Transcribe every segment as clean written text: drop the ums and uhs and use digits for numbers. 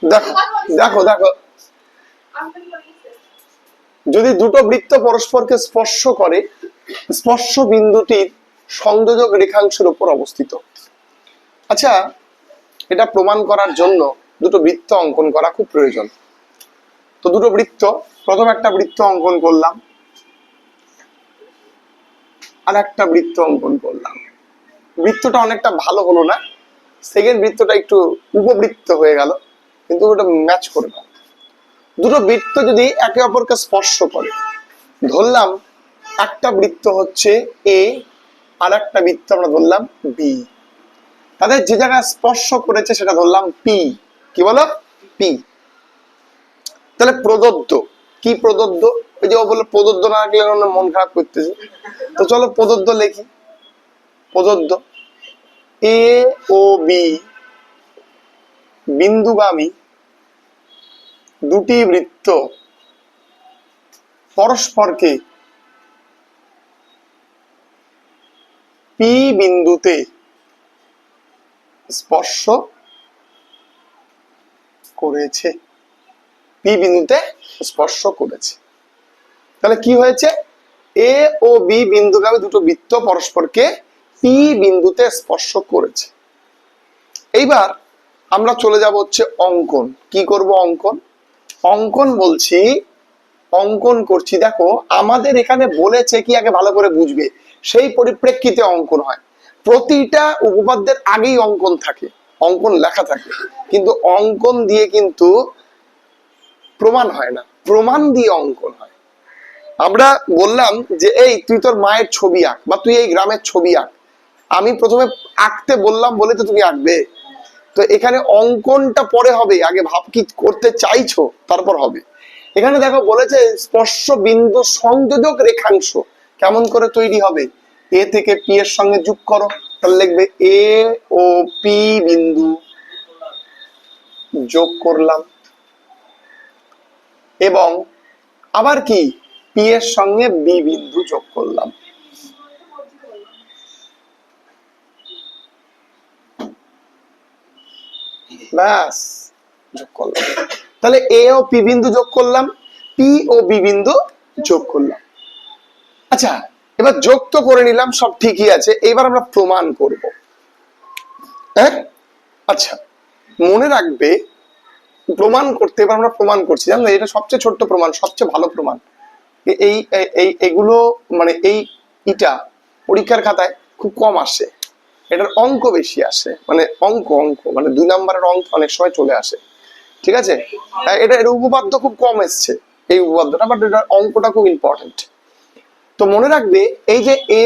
দেখো দেখো দেখো, যদি দুটো বৃত্ত পরস্পরকে স্পর্শ করে, স্পর্শ বিন্দুটির সংযোজক রেখাংশের উপর অবস্থিত। আচ্ছা, এটা প্রমাণ করার জন্য দুটো বৃত্ত অঙ্কন করা খুব প্রয়োজন। তো দুটো বৃত্ত, প্রথম একটা বৃত্ত অঙ্কন করলাম, আর একটা বৃত্ত অঙ্কন করলাম। বৃত্তটা অনেকটা ভালো হলো না, সেকেন্ড বৃত্তটা একটু উপবৃত্ত হয়ে গেল, কিন্তু ওটা ম্যাচ করে না। দুটো বৃত্ত যদি একে অপরকে স্পর্শ করে, ধরলাম একটা বৃত্ত হচ্ছে এ, আর একটা বৃত্ত আমরা ধরলাম বি, তাদের যে জায়গায় স্পর্শ করেছে সেটা ধরলাম পি। কি বলো? পি। তাহলে প্রদত্ত কি? প্রদত্ত, ওই যে ও বলে প্রদত্ত না রাখলে মন খারাপ করতেছে, তো চলো প্রদত্ত লিখি। প্রদত্ত এ ও বি বিন্দুগামী দুটি বৃত্ত পরস্পরকে পি বিন্দুতে স্পর্শ করেছে। পি বিন্দুতে স্পর্শ করেছে। তাহলে কি হয়েছে? এ ও বি বিন্দুগামী দুটো বৃত্ত পরস্পরকে পি বিন্দুতে স্পর্শ করেছে। এইবার আমরা চলে যাব হচ্ছে অঙ্কন। কি করব? অঙ্কন। অঙ্কন বলছি, অঙ্কন করছি। দেখো আমাদের এখানে বলেছে কি, আগে ভালো করে বুঝবে, সেই পরিপ্রেক্ষিতে অঙ্কন হয়। প্রতিটা উপপাদ্যের আগেই অঙ্কন থাকে, অঙ্কন লেখা থাকে, কিন্তু অঙ্কন দিয়ে কিন্তু প্রমাণ হয় না, প্রমাণ দিয়ে অঙ্কন হয়। আমরা বললাম যে এই তুই তোর মায়ের ছবি আঁক, বা তুই এই গ্রামের ছবি আঁক। আমি প্রথমে আঁকতে বললাম বলে তো তুমি আঁকবে। তো এখানে অঙ্কনটা পরে হবে, আগে ভাব কি করতে চাইছো, তারপর হবে। এখানে দেখো বলেছে স্পর্শ বিন্দু সংযোজক রেখাংশ কেমন করে তৈরি হবে? এ থেকে পি এর সঙ্গে যোগ করো, তাহলে লিখবে এ ও পি বিন্দু যোগ করলাম, এবং আবার কি পি এর সঙ্গে বি বিন্দু যোগ করলাম। ব্যাস, যোগ করলাম। তাহলে এ ও পি বিন্দু যোগ করলাম, পি ও বি বিন্দু যোগ করলাম। আচ্ছা, এবার যোগ তো করে নিলাম, সব ঠিকই আছে, এবার আমরা প্রমাণ করব। হ্যাঁ, আচ্ছা মনে রাখবে, প্রমাণ করতে এবার আমরা প্রমাণ করছি, জানো এটা সবচেয়ে ছোট্ট প্রমাণ, সবচেয়ে ভালো প্রমাণ। এই এগুলো মানে এটা পরীক্ষার খাতায় খুব কম আসে, এটার অঙ্ক বেশি আসে, মানে অঙ্ক মানে 2 নম্বরের অঙ্ক অনেক সময় চলে আসে। ঠিক আছে, এর উপপাদ্য খুব কম এসছে এই উপপাদ্যটা, বাট এটার অঙ্কটা খুব ইম্পর্টেন্ট। তো মনে রাখবে এই যে এ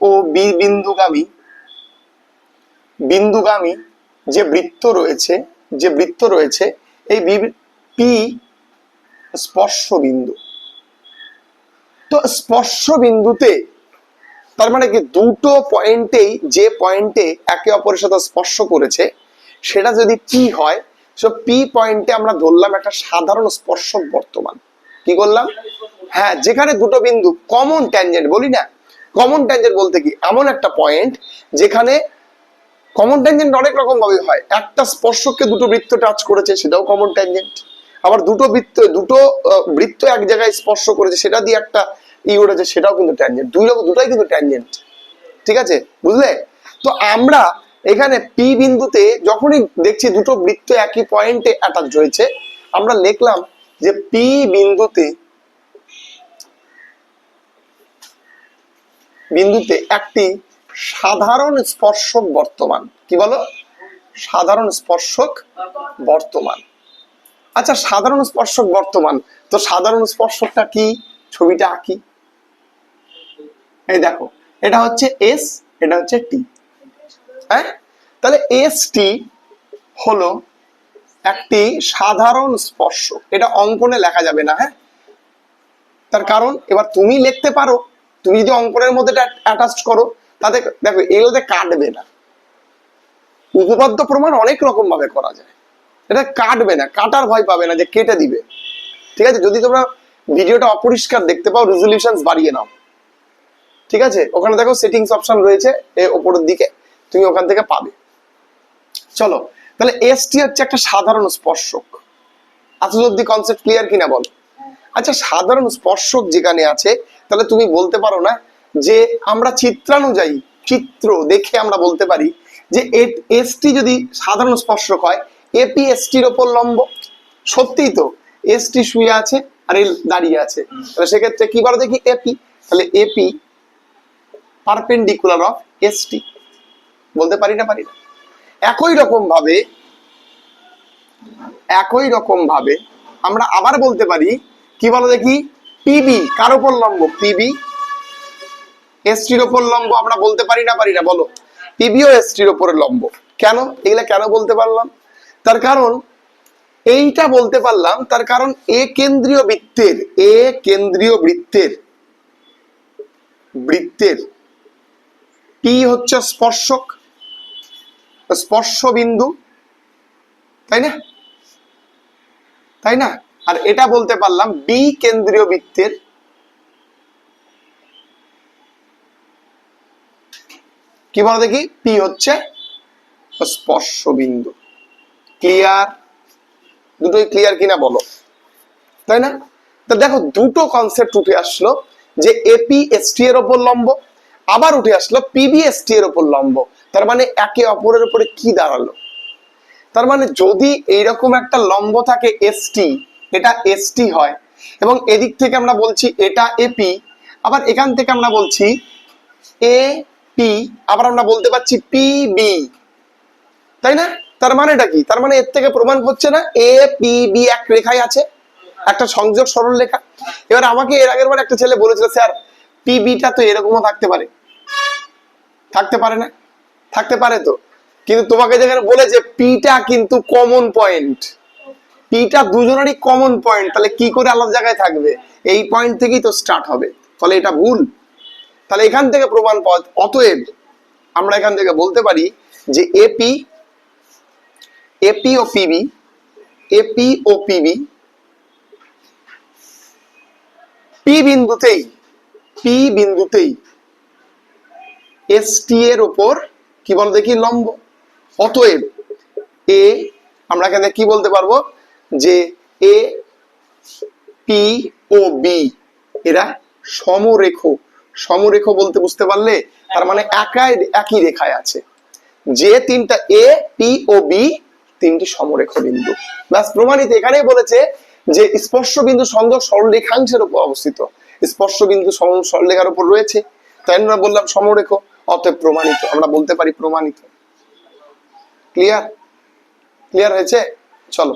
ও বি বিন্দুগামী যে বৃত্ত রয়েছে, এই পি স্পর্শ বিন্দু। তো স্পর্শ বিন্দুতে তার মানে কি, দুটো পয়েন্টেই, যে পয়েন্টে একে অপরের সাথে স্পর্শ করেছে সেটা যদি পি হয়, সো পি পয়েন্টে আমরা ধরলাম একটা সাধারণ স্পর্শক বর্তমান। কি করলাম? হ্যাঁ, যেখানে দুটো বিন্দু কমন ট্যানজেন্ট, বলি না কমন ট্যানজেন্ট বলতে কি, এমন একটা পয়েন্ট যেখানে কমন ট্যানজেন্ট অনেক রকম ভাবে হয়। একটা স্পর্শককে দুটো বৃত্ত টাচ করেছে, সেটাও কমন ট্যানজেন্ট। আবার দুটো বৃত্ত এক জায়গায় স্পর্শ করেছে, সেটা দিয়ে একটা উঠেছে, সেটাও কিন্তু ট্যানজেন্ট। দুটাই কিন্তু ট্যানজেন্ট। ঠিক আছে, বুঝলে? তো আমরা এখানে পি বিন্দুতে যখনই দেখছি দুটো বৃত্ত একই পয়েন্টে অ্যাটাচ হয়েছে, আমরা লিখলাম যে পি বিন্দুতে একটি সাধারণ স্পর্শক বর্তমান। কি বলো? সাধারণ স্পর্শক বর্তমান। আচ্ছা, সাধারণ স্পর্শক বর্তমান, তো সাধারণ স্পর্শকটা কি? ছবিটা আঁকি। এই দেখো, এটা হচ্ছে এস, এটা হচ্ছে টি। হ্যাঁ, তাহলে এস টি হলো একটি সাধারণ স্পর্শক। এটা অঙ্কনে লেখা যাবে না, হ্যাঁ, তার কারণ এবার তুমি লিখতে পারো, তুমি যদি অঙ্কনের মধ্যে অ্যাটাচ করো, তাতে দেখো এগুলোতে কাটবে না। উপপাদ্য প্রমাণ অনেক রকম ভাবে করা যায়, এটা কাটবে না, কাটার ভয় পাবে না যে কেটে দিবে। ঠিক আছে, যদি তোমরা ভিডিওটা অপরিষ্কার দেখতে পাও, রেজলিউশন বাড়িয়ে নাও। ঠিক আছে, ওখানে দেখো সেটিংস অপশন রয়েছে ওপরের দিকে, তুমি ওখান থেকে পাবে। চলো, তাহলে এসটি হচ্ছে একটা সাধারণ স্পর্শক। আচ্ছা, যদি কনসেপ্ট ক্লিয়ার কিনা বল। আচ্ছা, সাধারণ স্পর্শক যেখানে আছে, তাহলে তুমি বলতে পারো না যে আমরা চিত্রানুযায়ী চিত্র দেখে আমরা বলতে পারি যে এসটি যদি সাধারণ স্পর্শক হয়, এপি এসটির ওপর লম্ব। সত্যিই তো, এসটি শুয়ে আছে আর এল দাঁড়িয়ে আছে, তাহলে সেক্ষেত্রে কি বলো দেখি, এপি। তাহলে এপি পারপেন্ডিকুলার অফ এসটি, বলতে পারি না? পারি না। একই রকম ভাবে আমরা আবার বলতে পারি, কি বলো দেখি, পিবি কার উপর লম্ব? পিবি এসটির উপর লম্ব। আমরা বলতে পারি না? পারি না, বলো। পিবিও এসটির উপরে লম্ব। কেন? এগুলা কেন বলতে পারলাম? তার কারণ এইটা বলতে পারলাম, তার কারণ এ কেন্দ্রীয় বৃত্তের পি হচ্ছে স্পর্শ বিন্দু, তাই না? আর এটা বলতে পারলাম বি কেন্দ্রীয় বৃত্তের কি বলো দেখি, পি হচ্ছে স্পর্শ বিন্দু। ক্লিয়ার? দুটোই ক্লিয়ার কিনা বলো, তাই না? তো দেখো, দুটো কনসেপ্ট উঠে আসলো, যে এপি এসটি এর উপর লম্ব, আবার উঠে আসলো পিবি এসটি এর উপর লম্ব। তার মানে একে অপরের উপরে কি দাঁড়ালো? তার মানে যদি এইরকম একটা লম্ব থাকে এসটি, এটা এসটি হয়, এবং এদিক থেকে আমরা বলছি এটা এপি, আবার এখান থেকে আমরা বলছি এ পি, আবার আমরা বলতে পারছি পিবি, তাই না? তার মানেটা কি? তার মানে এর থেকে প্রমাণ হচ্ছে না এ পি বি এক রেখায় আছে, একটা সংযোগ সরল রেখা। এবার আমাকে এর আগের বার একটা ছেলে বলেছিল, স্যার পিবিটা তো এরকমও থাকতে পারে। থাকতে পারে না? থাকতে পারে তো, কিন্তু তোমাকে যেখানে বলেছে পিটা কিন্তু কমন পয়েন্ট, পিটা দুজনেরই কমন পয়েন্ট, তাহলে কি করে আলাদা জায়গায় থাকবে? এই পয়েন্ট থেকেই তো স্টার্ট হবে, ফলে এটা ভুল। তাহলে এখান থেকে প্রমাণ পাওয়া, অতএব আমরা এখান থেকে বলতে পারি যে এপি ও পিবি পি বিন্দুতেই এসটি এর উপর কি বল দেখি, লম্ব। অতএব এ, আমরা এখানে কি বলতে পারবো, যে এ পি ও বি এরা সমরেখ বলতে বুঝতে পারলে, তার মানে একই রেখায় আছে। যে তিনটা এ পি ও বি তিনটি সমরেখ বিন্দু, ব্যাস প্রমাণিত। এখানেই বলেছে যে স্পর্শ বিন্দু সংযোগ সরলরেখাংশের উপর অবস্থিত, স্পর্শ বিন্দু সরলরেখার উপর রয়েছে, তাই আমরা বললাম সমরেখ, অতএব প্রমাণিত। আমরা বলতে পারি প্রমাণিত। ক্লিয়ার হয়েছে? চলো।